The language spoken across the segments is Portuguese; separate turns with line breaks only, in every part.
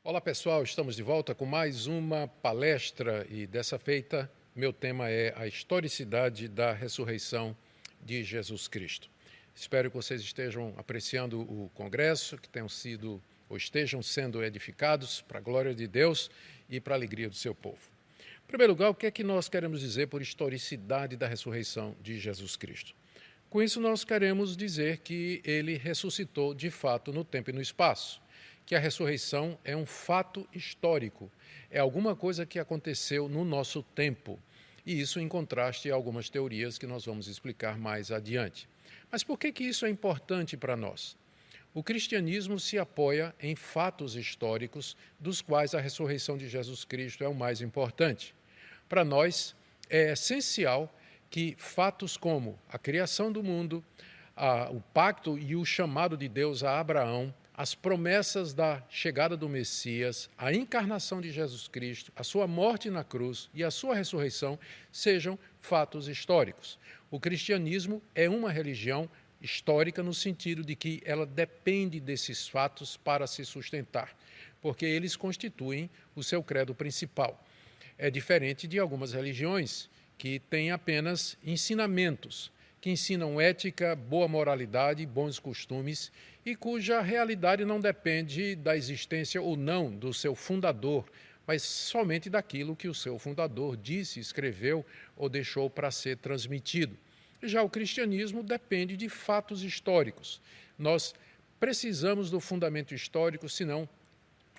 Olá pessoal, estamos de volta com mais uma palestra e dessa feita meu tema é a historicidade da ressurreição de Jesus Cristo. Espero que vocês estejam apreciando o congresso, que tenham sido ou estejam sendo edificados para a glória de Deus e para a alegria do seu povo. Em primeiro lugar, o que é que nós queremos dizer por historicidade da ressurreição de Jesus Cristo? Com isso, nós queremos dizer que ele ressuscitou de fato no tempo e no espaço, que a ressurreição é um fato histórico, é alguma coisa que aconteceu no nosso tempo, e isso em contraste a algumas teorias que nós vamos explicar mais adiante. Mas por que isso é importante para nós? O cristianismo se apoia em fatos históricos, dos quais a ressurreição de Jesus Cristo é o mais importante. Para nós, é essencial que fatos como a criação do mundo, o pacto e o chamado de Deus a Abraão, as promessas da chegada do Messias, a encarnação de Jesus Cristo, a sua morte na cruz e a sua ressurreição sejam fatos históricos. O cristianismo é uma religião histórica no sentido de que ela depende desses fatos para se sustentar, porque eles constituem o seu credo principal. É diferente de algumas religiões que têm apenas ensinamentos, que ensinam ética, boa moralidade, bons costumes e cuja realidade não depende da existência ou não do seu fundador, mas somente daquilo que o seu fundador disse, escreveu ou deixou para ser transmitido. Já o cristianismo depende de fatos históricos. Nós precisamos do fundamento histórico, senão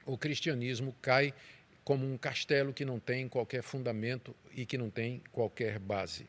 o cristianismo cai como um castelo que não tem qualquer fundamento e que não tem qualquer base.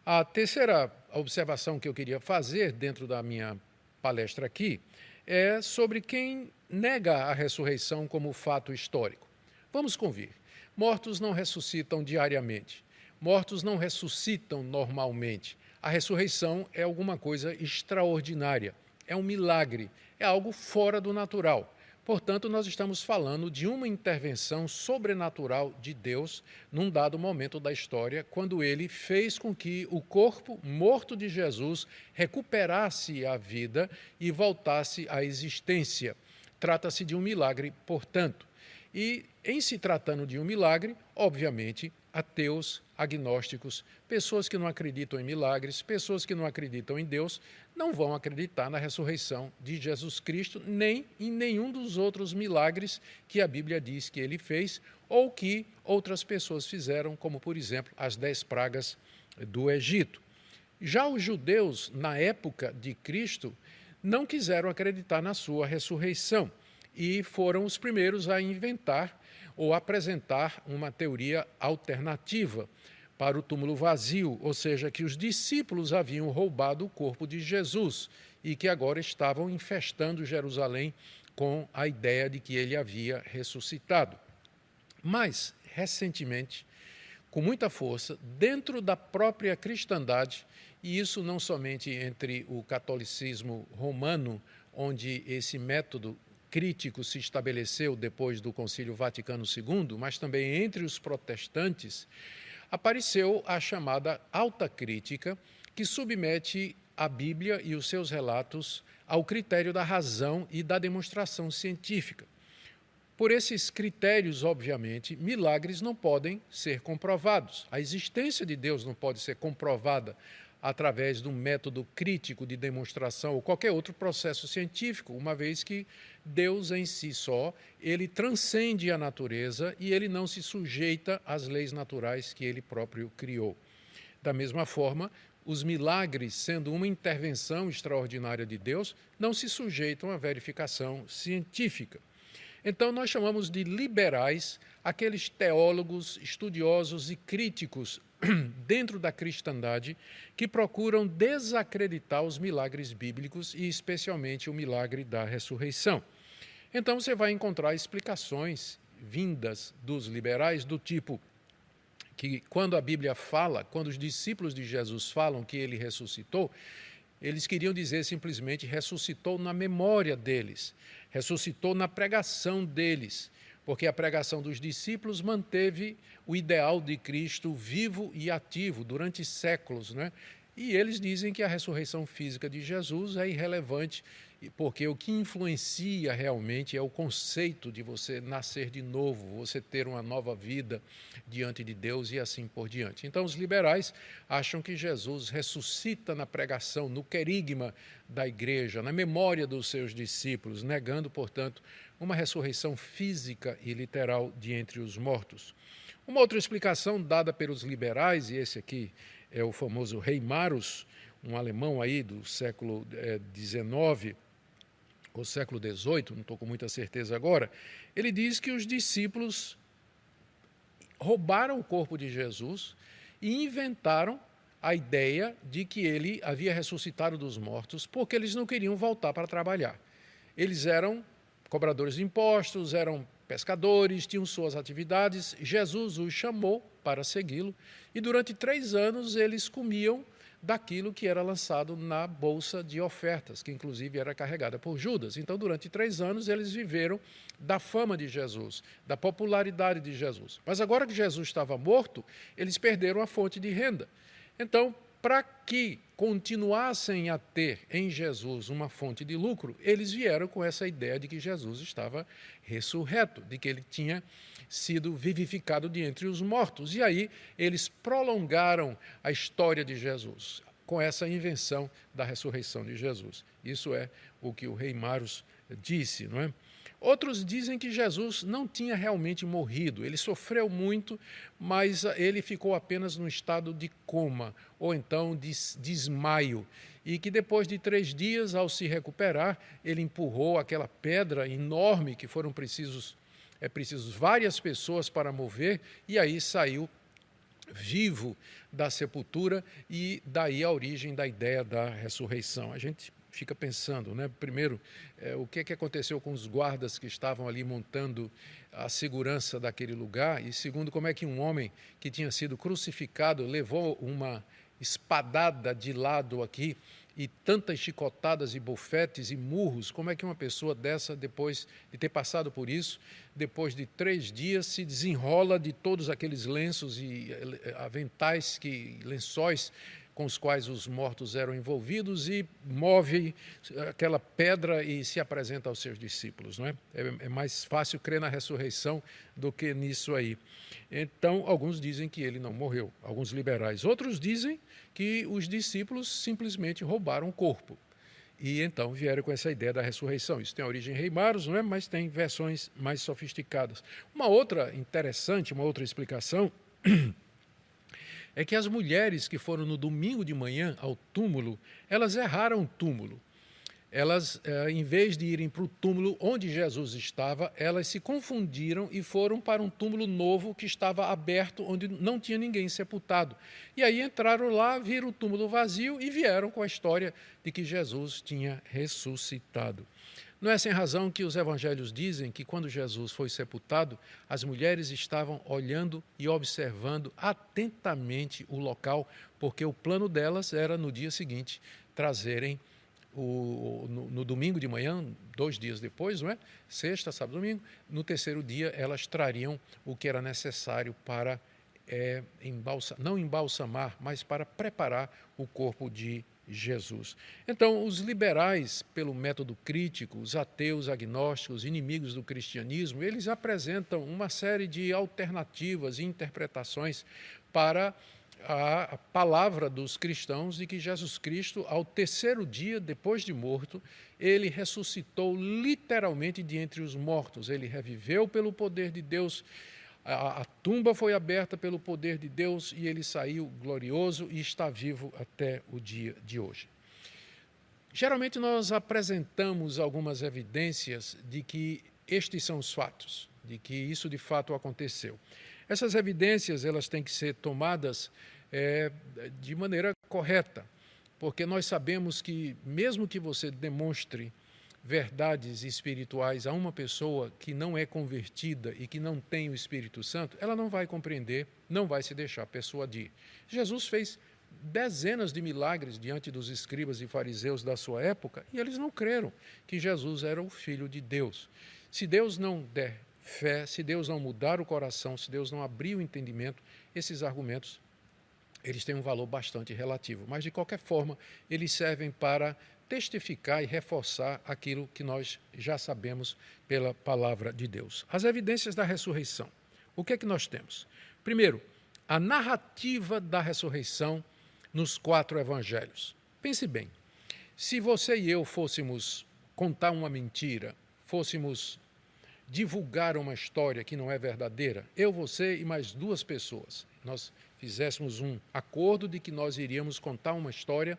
A terceira observação que eu queria fazer dentro da minha palestra aqui é sobre quem nega a ressurreição como fato histórico. Vamos convir. Mortos não ressuscitam diariamente. Mortos não ressuscitam normalmente. A ressurreição é alguma coisa extraordinária, é um milagre, é algo fora do natural. Portanto, nós estamos falando de uma intervenção sobrenatural de Deus num dado momento da história, quando ele fez com que o corpo morto de Jesus recuperasse a vida e voltasse à existência. Trata-se de um milagre, portanto. E, em se tratando de um milagre, obviamente, ateus, agnósticos, pessoas que não acreditam em milagres, pessoas que não acreditam em Deus, não vão acreditar na ressurreição de Jesus Cristo, nem em nenhum dos outros milagres que a Bíblia diz que ele fez ou que outras pessoas fizeram, como, por exemplo, as 10 pragas do Egito. Já os judeus, na época de Cristo, não quiseram acreditar na sua ressurreição e foram os primeiros a inventar ou apresentar uma teoria alternativa para o túmulo vazio, ou seja, que os discípulos haviam roubado o corpo de Jesus e que agora estavam infestando Jerusalém com a ideia de que ele havia ressuscitado. Mas, recentemente, com muita força, dentro da própria cristandade, e isso não somente entre o catolicismo romano, onde esse método crítico se estabeleceu depois do Concílio Vaticano II, mas também entre os protestantes, apareceu a chamada alta crítica, que submete a Bíblia e os seus relatos ao critério da razão e da demonstração científica. Por esses critérios, obviamente, milagres não podem ser comprovados. A existência de Deus não pode ser comprovada através de um método crítico de demonstração ou qualquer outro processo científico, uma vez que Deus em si só, ele transcende a natureza e ele não se sujeita às leis naturais que ele próprio criou. Da mesma forma, os milagres, sendo uma intervenção extraordinária de Deus, não se sujeitam à verificação científica. Então, nós chamamos de liberais aqueles teólogos, estudiosos e críticos dentro da cristandade que procuram desacreditar os milagres bíblicos e especialmente o milagre da ressurreição. Então você vai encontrar explicações vindas dos liberais do tipo que quando a Bíblia fala, quando os discípulos de Jesus falam que ele ressuscitou, eles queriam dizer simplesmente ressuscitou na memória deles, ressuscitou na pregação deles, porque a pregação dos discípulos manteve o ideal de Cristo vivo e ativo durante séculos, né? E eles dizem que a ressurreição física de Jesus é irrelevante, porque o que influencia realmente é o conceito de você nascer de novo, você ter uma nova vida diante de Deus e assim por diante. Então, os liberais acham que Jesus ressuscita na pregação, no querigma da igreja, na memória dos seus discípulos, negando, portanto, uma ressurreição física e literal de entre os mortos. Uma outra explicação dada pelos liberais, e esse aqui é o famoso Reimarus, um alemão aí do século XIX ou século XVIII, não estou com muita certeza agora, ele diz que os discípulos roubaram o corpo de Jesus e inventaram a ideia de que ele havia ressuscitado dos mortos porque eles não queriam voltar para trabalhar. Eles eram cobradores de impostos, eram pescadores, tinham suas atividades. Jesus os chamou para segui-lo e durante 3 anos eles comiam daquilo que era lançado na bolsa de ofertas, que inclusive era carregada por Judas. Então, durante 3 anos, eles viveram da fama de Jesus, da popularidade de Jesus. Mas agora que Jesus estava morto, eles perderam a fonte de renda. Então, para que continuassem a ter em Jesus uma fonte de lucro, eles vieram com essa ideia de que Jesus estava ressurreto, de que ele tinha sido vivificado de entre os mortos. E aí eles prolongaram a história de Jesus com essa invenção da ressurreição de Jesus. Isso é o que o Reimarus disse, não é? Outros dizem que Jesus não tinha realmente morrido, ele sofreu muito, mas ele ficou apenas no estado de coma, ou então de desmaio, e que depois de 3 dias, ao se recuperar, ele empurrou aquela pedra enorme que foram precisos várias pessoas para mover, e aí saiu vivo da sepultura, e daí a origem da ideia da ressurreição. A gente fica pensando, né? Primeiro, o que aconteceu com os guardas que estavam ali montando a segurança daquele lugar, e segundo, como é que um homem que tinha sido crucificado levou uma espadada de lado aqui e tantas chicotadas e bofetes e murros, como é que uma pessoa dessa, depois de ter passado por isso, depois de 3 dias, se desenrola de todos aqueles lenços e aventais, lençóis com os quais os mortos eram envolvidos, e move aquela pedra e se apresenta aos seus discípulos, não é? É mais fácil crer na ressurreição do que nisso aí. Então, alguns dizem que ele não morreu, alguns liberais. Outros dizem que os discípulos simplesmente roubaram o corpo. E então vieram com essa ideia da ressurreição. Isso tem origem em Reimarus, não é? Mas tem versões mais sofisticadas. Uma outra interessante, uma outra explicação é que as mulheres que foram no domingo de manhã ao túmulo, elas erraram o túmulo. Elas, em vez de irem para o túmulo onde Jesus estava, elas se confundiram e foram para um túmulo novo que estava aberto, onde não tinha ninguém sepultado. E aí entraram lá, viram o túmulo vazio e vieram com a história de que Jesus tinha ressuscitado. Não é sem razão que os evangelhos dizem que quando Jesus foi sepultado, as mulheres estavam olhando e observando atentamente o local, porque o plano delas era, no dia seguinte, trazerem, no domingo de manhã, 2 dias depois, não é? Sexta, sábado, domingo, no 3º dia elas trariam o que era necessário para não embalsamar, mas para preparar o corpo de Jesus. Então, os liberais, pelo método crítico, os ateus, agnósticos, inimigos do cristianismo, eles apresentam uma série de alternativas e interpretações para a palavra dos cristãos de que Jesus Cristo, ao 3º dia, depois de morto, ele ressuscitou literalmente de entre os mortos. Ele reviveu pelo poder de Deus. A tumba foi aberta pelo poder de Deus e ele saiu glorioso e está vivo até o dia de hoje. Geralmente nós apresentamos algumas evidências de que estes são os fatos, de que isso de fato aconteceu. Essas evidências elas têm que ser tomadas de maneira correta, porque nós sabemos que mesmo que você demonstre verdades espirituais a uma pessoa que não é convertida e que não tem o Espírito Santo, ela não vai compreender, não vai se deixar persuadir. Jesus fez dezenas de milagres diante dos escribas e fariseus da sua época e eles não creram que Jesus era o Filho de Deus. Se Deus não der fé, se Deus não mudar o coração, se Deus não abrir o entendimento, esses argumentos eles têm um valor bastante relativo. Mas, de qualquer forma, eles servem para testificar e reforçar aquilo que nós já sabemos pela palavra de Deus. As evidências da ressurreição. O que é que nós temos? Primeiro, a narrativa da ressurreição nos 4 evangelhos. Pense bem, se você e eu fôssemos contar uma mentira, fôssemos divulgar uma história que não é verdadeira, eu, você e mais 2 pessoas, nós fizéssemos um acordo de que nós iríamos contar uma história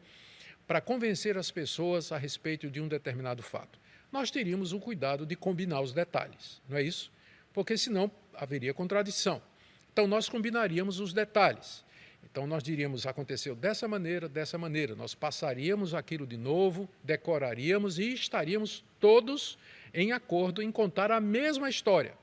para convencer as pessoas a respeito de um determinado fato. Nós teríamos o cuidado de combinar os detalhes, não é isso? Porque senão haveria contradição. Então nós combinaríamos os detalhes. Então nós diríamos, aconteceu dessa maneira, nós passaríamos aquilo de novo, decoraríamos e estaríamos todos em acordo em contar a mesma história.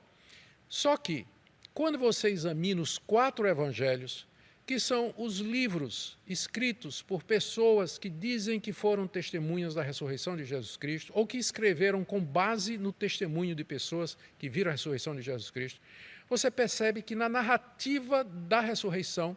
Só que, quando você examina os 4 evangelhos, que são os livros escritos por pessoas que dizem que foram testemunhas da ressurreição de Jesus Cristo, ou que escreveram com base no testemunho de pessoas que viram a ressurreição de Jesus Cristo, você percebe que na narrativa da ressurreição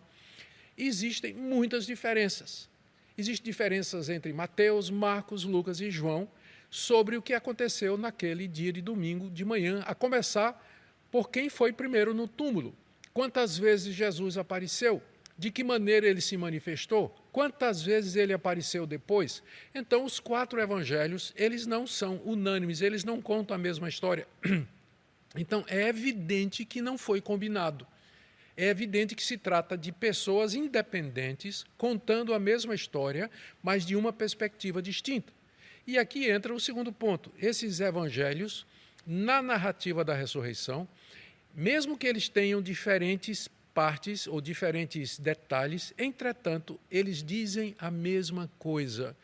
existem muitas diferenças. Existem diferenças entre Mateus, Marcos, Lucas e João sobre o que aconteceu naquele dia de domingo de manhã, a começar por quem foi primeiro no túmulo. Quantas vezes Jesus apareceu? De que maneira ele se manifestou? Quantas vezes ele apareceu depois? Então, os 4 evangelhos, eles não são unânimes, eles não contam a mesma história. Então, é evidente que não foi combinado. É evidente que se trata de pessoas independentes contando a mesma história, mas de uma perspectiva distinta. E aqui entra o segundo ponto. Esses evangelhos, na narrativa da ressurreição, mesmo que eles tenham diferentes partes ou diferentes detalhes, entretanto, eles dizem a mesma coisa.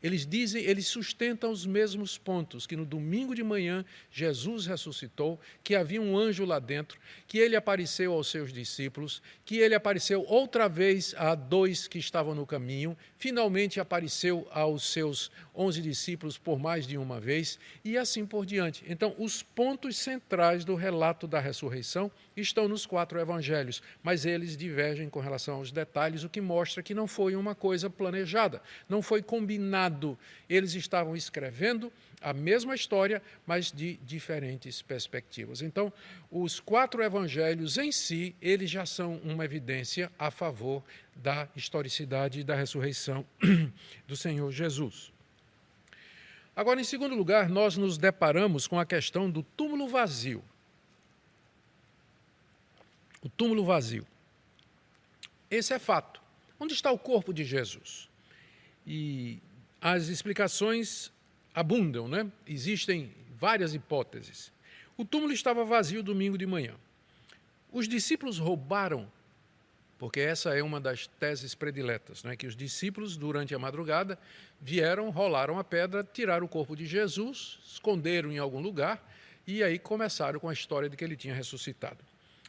Eles sustentam os mesmos pontos, que no domingo de manhã Jesus ressuscitou, que havia um anjo lá dentro, que ele apareceu aos seus discípulos, que ele apareceu outra vez a 2 que estavam no caminho, finalmente apareceu aos seus 11 discípulos por mais de uma vez, e assim por diante. Então, os pontos centrais do relato da ressurreição estão nos 4 evangelhos, mas eles divergem com relação aos detalhes, o que mostra que não foi uma coisa planejada, não foi combinado. Eles estavam escrevendo a mesma história, mas de diferentes perspectivas. Então, os 4 evangelhos em si, eles já são uma evidência a favor da historicidade da ressurreição do Senhor Jesus. Agora, em segundo lugar, nós nos deparamos com a questão do túmulo vazio. O túmulo vazio. Esse é fato. Onde está o corpo de Jesus? E as explicações abundam, né? Existem várias hipóteses. O túmulo estava vazio domingo de manhã. Os discípulos roubaram, porque essa é uma das teses prediletas, né? Que os discípulos, durante a madrugada, vieram, rolaram a pedra, tiraram o corpo de Jesus, esconderam em algum lugar e aí começaram com a história de que ele tinha ressuscitado.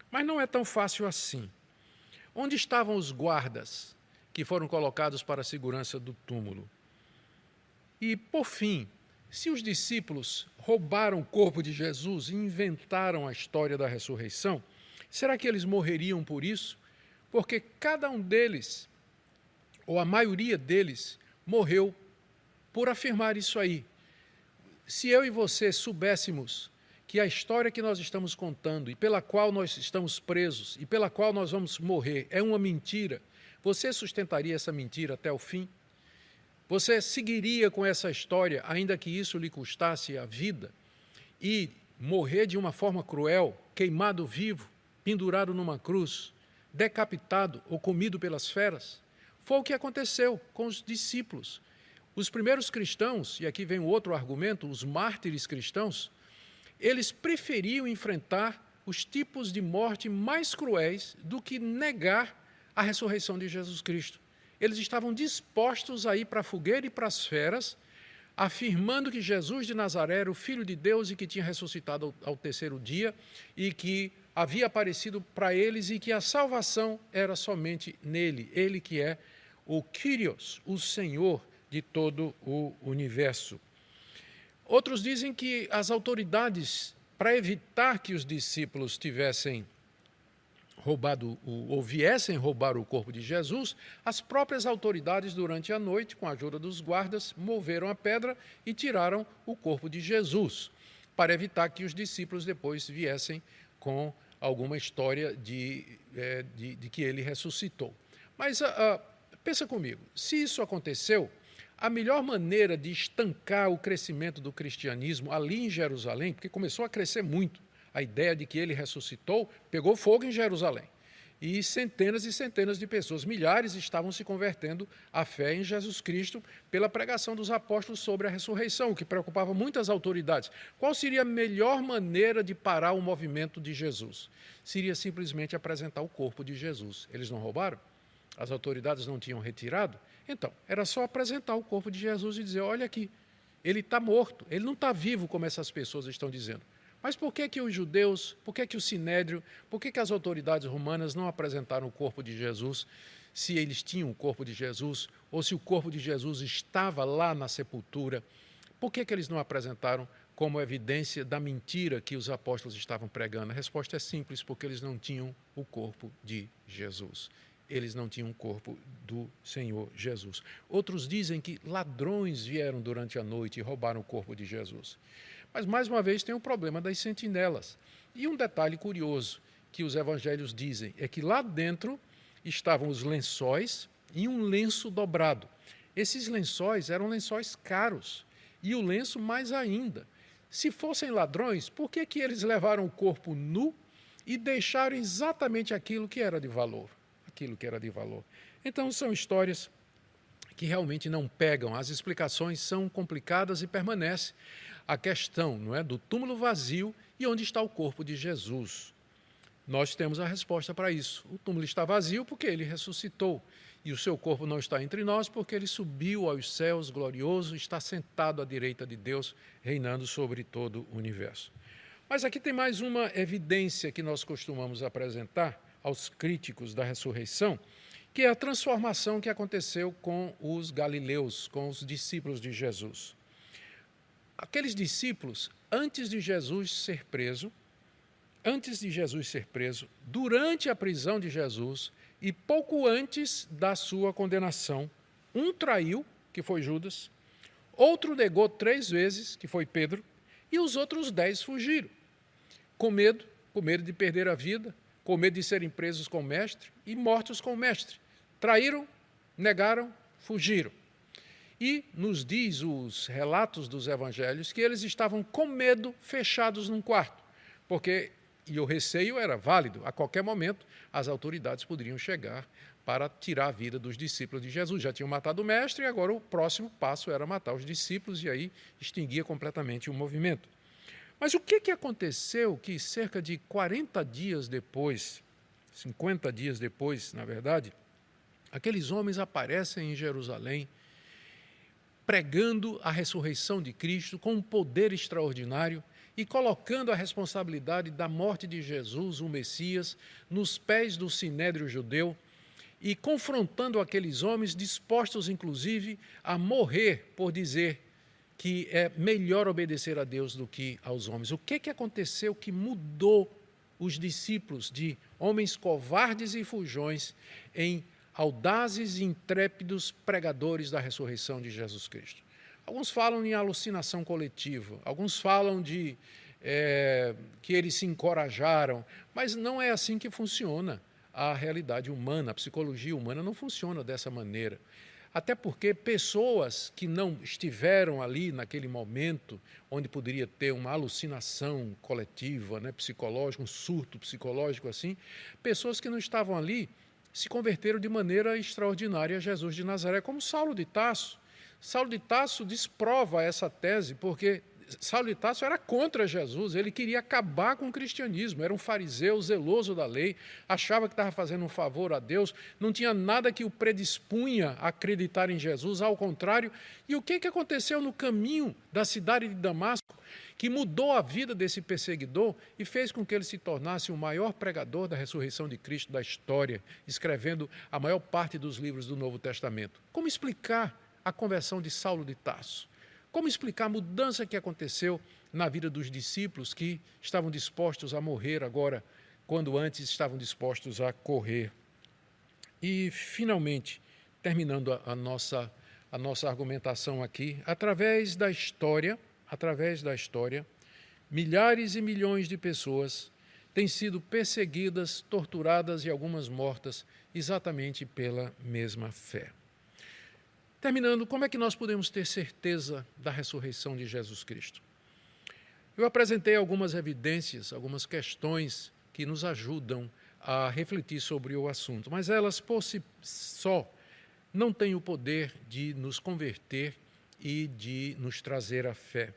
Mas não é tão fácil assim. Onde estavam os guardas que foram colocados para a segurança do túmulo? E, por fim, se os discípulos roubaram o corpo de Jesus e inventaram a história da ressurreição, será que eles morreriam por isso? Porque cada um deles, ou a maioria deles, morreu por afirmar isso aí. Se eu e você soubéssemos que a história que nós estamos contando e pela qual nós estamos presos e pela qual nós vamos morrer é uma mentira, você sustentaria essa mentira até o fim? Você seguiria com essa história, ainda que isso lhe custasse a vida, e morrer de uma forma cruel, queimado vivo, pendurado numa cruz, decapitado ou comido pelas feras? Foi o que aconteceu com os discípulos. Os primeiros cristãos, e aqui vem o outro argumento, os mártires cristãos, eles preferiam enfrentar os tipos de morte mais cruéis do que negar a ressurreição de Jesus Cristo. Eles estavam dispostos a ir para a fogueira e para as feras, afirmando que Jesus de Nazaré era o Filho de Deus e que tinha ressuscitado ao 3º dia e que havia aparecido para eles e que a salvação era somente nele, ele que é o Kyrios, o Senhor de todo o universo. Outros dizem que as autoridades, para evitar que os discípulos tivessem ou viessem roubar o corpo de Jesus, as próprias autoridades, durante a noite, com a ajuda dos guardas, moveram a pedra e tiraram o corpo de Jesus, para evitar que os discípulos depois viessem com alguma história de que ele ressuscitou. Mas pensa comigo, se isso aconteceu, a melhor maneira de estancar o crescimento do cristianismo ali em Jerusalém, porque começou a crescer muito, a ideia de que ele ressuscitou, pegou fogo em Jerusalém. E centenas de pessoas, milhares, estavam se convertendo à fé em Jesus Cristo pela pregação dos apóstolos sobre a ressurreição, o que preocupava muitas autoridades. Qual seria a melhor maneira de parar o movimento de Jesus? Seria simplesmente apresentar o corpo de Jesus. Eles não roubaram? As autoridades não tinham retirado? Então, era só apresentar o corpo de Jesus e dizer, olha aqui, ele está morto, ele não está vivo como essas pessoas estão dizendo. Mas por que os judeus, por que o Sinédrio, por que as autoridades romanas não apresentaram o corpo de Jesus, se eles tinham o corpo de Jesus, ou se o corpo de Jesus estava lá na sepultura? Por que eles não apresentaram como evidência da mentira que os apóstolos estavam pregando? A resposta é simples, porque eles não tinham o corpo de Jesus. Eles não tinham o corpo do Senhor Jesus. Outros dizem que ladrões vieram durante a noite e roubaram o corpo de Jesus. Mas, mais uma vez, tem o problema das sentinelas. E um detalhe curioso que os evangelhos dizem é que lá dentro estavam os lençóis e um lenço dobrado. Esses lençóis eram lençóis caros, e o lenço mais ainda. Se fossem ladrões, por que eles levaram o corpo nu e deixaram exatamente aquilo que era de valor? Então, são histórias que realmente não pegam, as explicações são complicadas e permanece a questão, não é, do túmulo vazio e onde está o corpo de Jesus. Nós temos a resposta para isso. O túmulo está vazio porque ele ressuscitou, e o seu corpo não está entre nós porque ele subiu aos céus glorioso, está sentado à direita de Deus, reinando sobre todo o universo. Mas aqui tem mais uma evidência que nós costumamos apresentar aos críticos da ressurreição, que é a transformação que aconteceu com os galileus, com os discípulos de Jesus. Aqueles discípulos, antes de Jesus ser preso, durante a prisão de Jesus e pouco antes da sua condenação, um traiu, que foi Judas, outro negou 3 vezes, que foi Pedro, e os outros 10 fugiram, com medo de perder a vida, com medo de serem presos com o mestre e mortos com o mestre. Traíram, negaram, fugiram. E nos diz os relatos dos evangelhos que eles estavam com medo, fechados num quarto, e o receio era válido. A qualquer momento, as autoridades poderiam chegar para tirar a vida dos discípulos de Jesus. Já tinham matado o mestre e agora o próximo passo era matar os discípulos, e aí extinguia completamente o movimento. Mas o que aconteceu que cerca de 40 dias depois, 50 dias depois, na verdade, aqueles homens aparecem em Jerusalém, pregando a ressurreição de Cristo com um poder extraordinário e colocando a responsabilidade da morte de Jesus, o Messias, nos pés do Sinédrio judeu e confrontando aqueles homens dispostos, inclusive, a morrer por dizer que é melhor obedecer a Deus do que aos homens. O que aconteceu que mudou os discípulos de homens covardes e fujões em audazes e intrépidos pregadores da ressurreição de Jesus Cristo? Alguns falam em alucinação coletiva, alguns falam de que eles se encorajaram, mas não é assim que funciona a realidade humana, a psicologia humana não funciona dessa maneira. Até porque pessoas que não estiveram ali naquele momento, onde poderia ter uma alucinação coletiva, né, psicológica, um surto psicológico assim, pessoas que não estavam ali se converteram de maneira extraordinária a Jesus de Nazaré, como Saulo de Tarso. Saulo de Tarso desprova essa tese, porque Saulo de Tarso era contra Jesus, ele queria acabar com o cristianismo, era um fariseu zeloso da lei, achava que estava fazendo um favor a Deus, não tinha nada que o predispunha a acreditar em Jesus, ao contrário. E o que aconteceu no caminho da cidade de Damasco, que mudou a vida desse perseguidor e fez com que ele se tornasse o maior pregador da ressurreição de Cristo da história, escrevendo a maior parte dos livros do Novo Testamento? Como explicar a conversão de Saulo de Tarso? Como explicar a mudança que aconteceu na vida dos discípulos que estavam dispostos a morrer agora quando antes estavam dispostos a correr. E, finalmente, terminando a nossa argumentação aqui, através da história, milhares e milhões de pessoas têm sido perseguidas, torturadas e algumas mortas exatamente pela mesma fé. Terminando, como é que nós podemos ter certeza da ressurreição de Jesus Cristo? Eu apresentei algumas evidências, algumas questões que nos ajudam a refletir sobre o assunto, mas elas por si só não têm o poder de nos converter e de nos trazer a fé,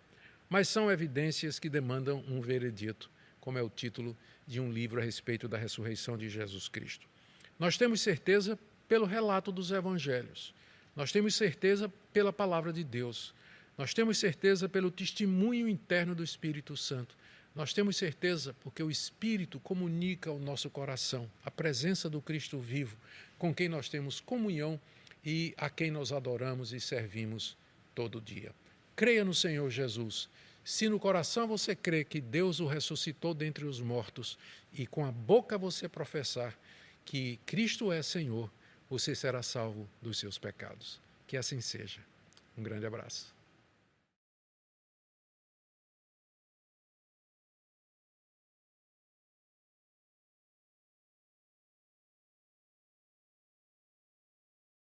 mas são evidências que demandam um veredito, como é o título de um livro a respeito da ressurreição de Jesus Cristo. Nós temos certeza pelo relato dos evangelhos, nós temos certeza pela palavra de Deus, nós temos certeza pelo testemunho interno do Espírito Santo, nós temos certeza porque o Espírito comunica ao nosso coração a presença do Cristo vivo, com quem nós temos comunhão e a quem nós adoramos e servimos todo dia. Creia no Senhor Jesus. Se no coração você crê que Deus o ressuscitou dentre os mortos e com a boca você professar que Cristo é Senhor, você será salvo dos seus pecados. Que assim seja. Um grande abraço.